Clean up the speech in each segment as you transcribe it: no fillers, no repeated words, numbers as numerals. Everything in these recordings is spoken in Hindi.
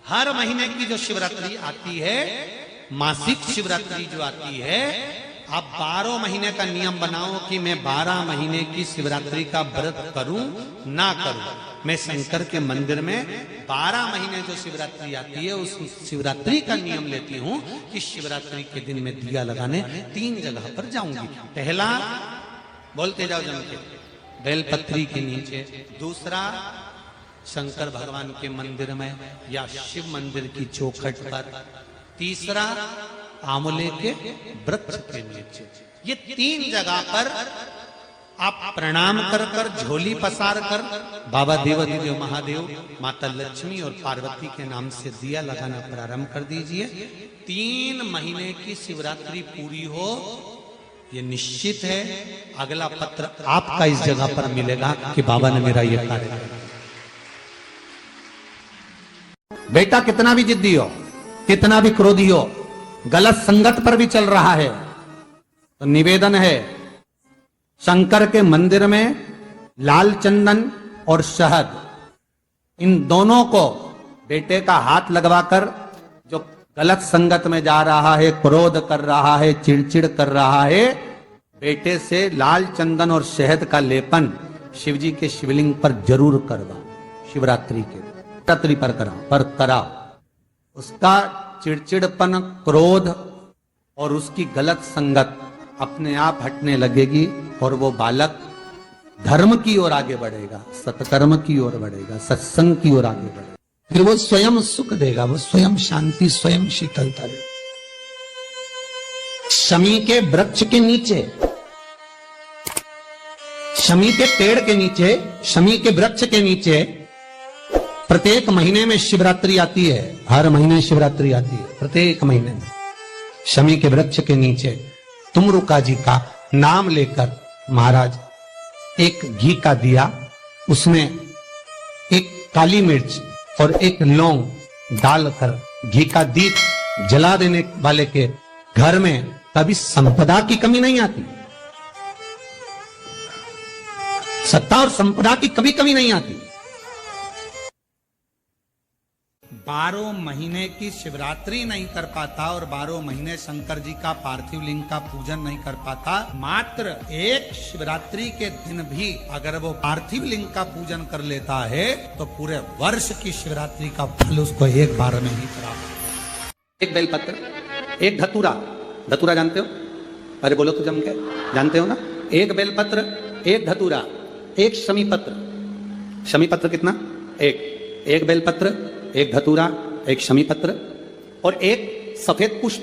हर महीने की जो शिवरात्रि आती है, मासिक शिवरात्रि जो आती है, आप 12 महीने का नियम बनाओ कि मैं 12 महीने की शिवरात्रि का व्रत करूं ना करूं। मैं शंकर के मंदिर में 12 महीने जो शिवरात्रि आती है उस शिवरात्रि का नियम लेती हूं कि शिवरात्रि के दिन में दिया लगाने 3 जगह पर जाऊंगी। पहला, बोलते जाओ जम के, बेलपत्री के नीचे। दूसरा, शंकर भगवान के मंदिर में या शिव मंदिर की चौखट पर। तीसरा, आंवले के वृक्ष के नीचे। ये 3 जगह पर आप प्रणाम कर कर, झोली पसार कर बाबा देवाधिदेव महादेव, माता लक्ष्मी और पार्वती के नाम से दिया लगाना प्रारंभ कर दीजिए। 3 महीने की शिवरात्रि पूरी हो, ये निश्चित है अगला पत्र आपका इस जगह पर मिलेगा कि बाबा ने मेरा ये कार्य किया। बेटा कितना भी जिद्दी हो, कितना भी क्रोधी हो, गलत संगत पर भी चल रहा है, तो निवेदन है शंकर के मंदिर में लाल चंदन और शहद, इन दोनों को बेटे का हाथ लगवाकर, जो गलत संगत में जा रहा है, क्रोध कर रहा है, चिड़चिड़ कर रहा है, बेटे से लाल चंदन और शहद का लेपन शिवजी के शिवलिंग पर जरूर करवा। शिवरात्रि के रात्रि पर करा उसका चिड़चिड़पन, क्रोध और उसकी गलत संगत अपने आप हटने लगेगी और वो बालक धर्म की ओर आगे बढ़ेगा, सत्कर्म की ओर बढ़ेगा, सत्संग की ओर आगे बढ़ेगा। फिर वो स्वयं सुख देगा, वो स्वयं शांति, स्वयं शीतलता देगा। शमी के वृक्ष के नीचे, शमी के पेड़ के नीचे, शमी के वृक्ष के नीचे प्रत्येक महीने में शिवरात्रि आती है। हर महीने शिवरात्रि आती है, प्रत्येक महीने में शमी के वृक्ष के नीचे तुमरुका जी का नाम लेकर महाराज एक घी का दिया, उसमें एक काली मिर्च और एक लौंग डालकर घी का दीप जला देने वाले के घर में कभी संपदा की कमी नहीं आती। सत्ता और संपदा की कभी कमी नहीं आती। 12 महीने की शिवरात्रि नहीं कर पाता और 12 महीने शंकर जी का पार्थिव लिंग का पूजन नहीं कर पाता, मात्र एक शिवरात्रि के दिन भी अगर वो पार्थिव लिंग का पूजन कर लेता है तो पूरे वर्ष की शिवरात्रि का फल उसको एक बार में ही प्राप्त। एक बेलपत्र, एक धतूरा, धतूरा जानते हो? अरे बोलो तो जम के, जानते हो ना? एक बेलपत्र, एक धतूरा, एक शमी पत्र। शमी पत्र कितना? एक बेलपत्र, एक धतूरा, एक शमी पत्र और एक सफेद पुष्प,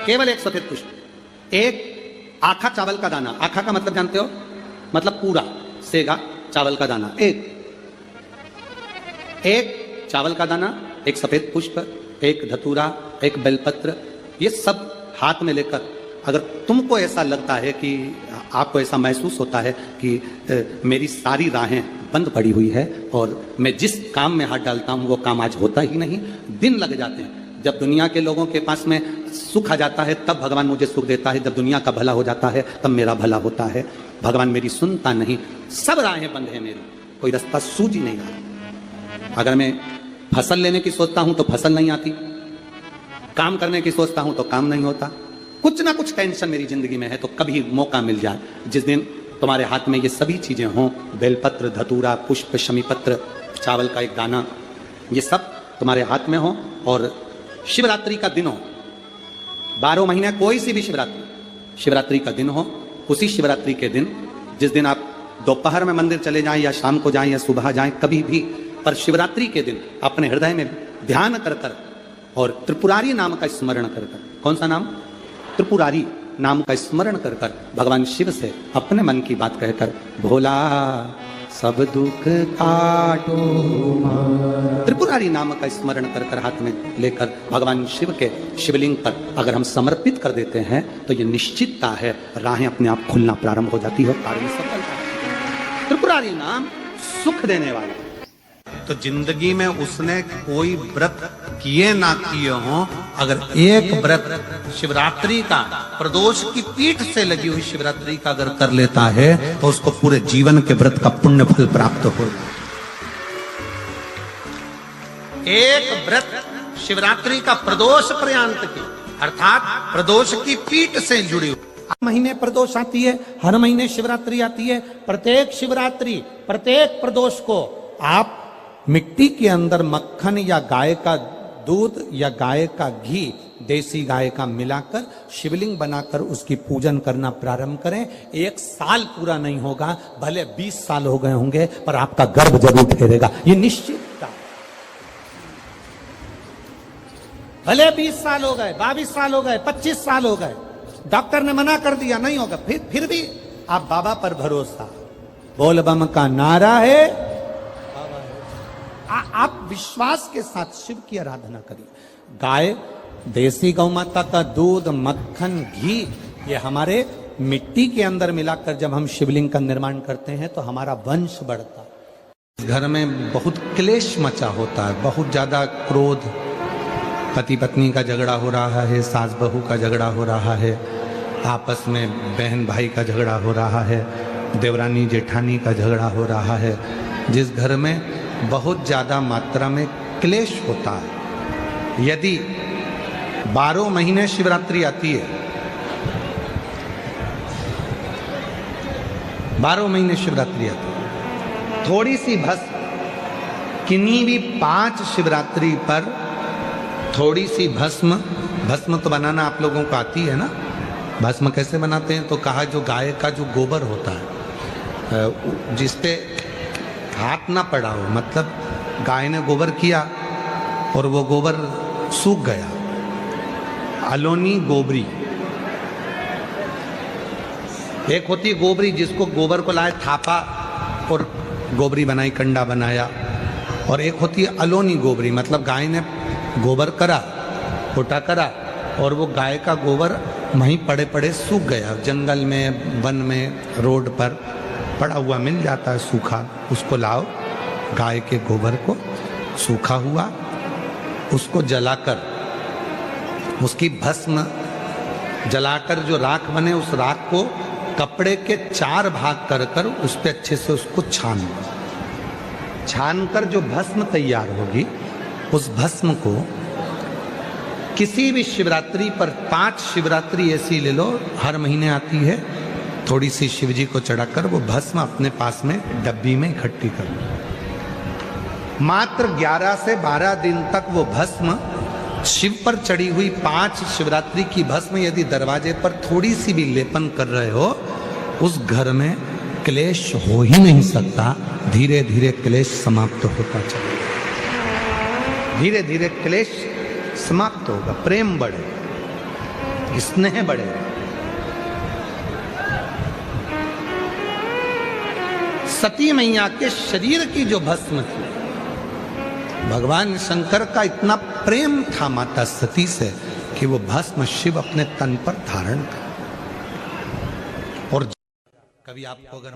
केवल एक सफेद पुष्प। एक आखा चावल का दाना, आखा का मतलब जानते हो? मतलब पूरा सेगा चावल का दाना। एक चावल का दाना, एक सफेद पुष्प, एक धतूरा, एक बेलपत्र, ये सब हाथ में लेकर, अगर तुमको ऐसा लगता है कि आपको ऐसा महसूस होता है कि मेरी सारी राहें बंद पड़ी हुई है और मैं जिस काम में हाथ डालता हूं वो काम आज होता ही नहीं, दिन लग जाते हैं। जब दुनिया के लोगों के पास में सुख आ जाता है तब भगवान मुझे सुख देता है, जब दुनिया का भला हो जाता है तब मेरा भला होता है। भगवान मेरी सुनता नहीं, सब राहें बंद है मेरी, कोई रास्ता सूझ ही नहीं रहा। अगर मैं फसल लेने की सोचता हूं तो फसल नहीं आती, काम करने की सोचता हूं तो काम नहीं होता, कुछ ना कुछ टेंशन मेरी जिंदगी में है। तो कभी मौका मिल जाए जिस दिन तुम्हारे हाथ में ये सभी चीजें हों, बेलपत्र, धतूरा, पुष्प, शमीपत्र, चावल का एक दाना, ये सब तुम्हारे हाथ में हो और शिवरात्रि का दिन हो, 12 महीने कोई सी भी शिवरात्रि का दिन हो, उसी शिवरात्रि के दिन जिस दिन आप दोपहर में मंदिर चले जाएं या शाम को जाएं या सुबह जाएं, कभी भी, पर शिवरात्रि के दिन अपने हृदय में ध्यान कर कर और त्रिपुरारी नाम का स्मरण कर कर, कौन सा नाम? त्रिपुरारी नाम का स्मरण कर कर भगवान शिव से अपने मन की बात कहकर, भोला सब दुख काटो, त्रिपुरारी नाम का स्मरण कर कर हाथ में लेकर भगवान शिव के शिवलिंग पर अगर हम समर्पित कर देते हैं तो ये निश्चितता है राहें अपने आप खुलना प्रारंभ हो जाती है, कार्य में सफलता। त्रिपुरारी नाम सुख देने वाला। तो जिंदगी में उसने कोई व्रत किए ना किए हों, अगर एक व्रत शिवरात्रि का, प्रदोष की पीठ से लगी हुई शिवरात्रि का अगर कर लेता है तो उसको पूरे जीवन के व्रत का पुण्य फल प्राप्त हो। एक व्रत शिवरात्रि का प्रदोष पर्यंत की, अर्थात प्रदोष की पीठ से जुड़ी हुई। महीने प्रदोष आती है, हर महीने शिवरात्रि आती है। प्रत्येक शिवरात्रि, प्रत्येक प्रदोष को आप मिट्टी के अंदर मक्खन या गाय का दूध या गाय का घी, देसी गाय का मिलाकर शिवलिंग बनाकर उसकी पूजन करना प्रारंभ करें। 1 साल पूरा नहीं होगा, भले 20 साल हो गए होंगे, पर आपका गर्भ जरूर ठहरेगा, ये निश्चित। भले 20 साल हो गए, 22 साल हो गए, 25 साल हो गए, डॉक्टर ने मना कर दिया नहीं होगा, फिर भी आप बाबा पर भरोसा, बोल बम का नारा है, आप विश्वास के साथ शिव की आराधना करिए। गाय, देसी गौ माता का दूध, मक्खन, घी, ये हमारे मिट्टी के अंदर मिलाकर जब हम शिवलिंग का निर्माण करते हैं तो हमारा वंश बढ़ता है। घर में बहुत क्लेश मचा होता है, बहुत ज्यादा क्रोध, पति पत्नी का झगड़ा हो रहा है, सास बहू का झगड़ा हो रहा है, आपस में बहन भाई का झगड़ा हो रहा है, देवरानी जेठानी का झगड़ा हो रहा है। जिस घर में बहुत ज़्यादा मात्रा में क्लेश होता है, यदि 12 महीने शिवरात्रि आती है, 12 महीने शिवरात्रि आती है, थोड़ी सी भस्म, किन्हीं भी 5 शिवरात्रि पर थोड़ी सी भस्म तो बनाना आप लोगों को आती है ना। भस्म कैसे बनाते हैं? तो कहा जो गाय का जो गोबर होता है, जिसपे हाथ ना पड़ा हो, मतलब गाय ने गोबर किया और वो गोबर सूख गया, अलोनी गोबरी। एक होती है गोबरी, जिसको गोबर को लाए थापा और गोबरी बनाई, कंडा बनाया, और एक होती है अलोनी गोबरी, मतलब गाय ने गोबर करा, फोटा करा, और वो गाय का गोबर वहीं पड़े पड़े सूख गया, जंगल में, वन में, रोड पर पड़ा हुआ मिल जाता है सूखा, उसको लाओ, गाय के गोबर को सूखा हुआ, उसको जलाकर, उसकी भस्म जलाकर जो राख बने, उस राख को कपड़े के 4 भाग कर कर उस पर अच्छे से उसको छानकर जो भस्म तैयार होगी, उस भस्म को किसी भी शिवरात्रि पर, 5 शिवरात्रि ऐसी ले लो, हर महीने आती है, थोड़ी सी शिव जी को चढ़ाकर वो भस्म अपने पास में डब्बी में इकट्ठी कर लो। मात्र 11 से 12 दिन तक वो भस्म, शिव पर चढ़ी हुई 5 शिवरात्रि की भस्म यदि दरवाजे पर थोड़ी सी भी लेपन कर रहे हो, उस घर में क्लेश हो ही नहीं सकता। धीरे धीरे क्लेश समाप्त होता चलेगा, धीरे धीरे क्लेश समाप्त होगा, प्रेम बढ़े, स्नेह बढ़े। सती मैया के शरीर की जो भस्म थी, भगवान शंकर का इतना प्रेम था माता सती से कि वो भस्म शिव अपने तन पर धारण कर। और कभी आपको अगर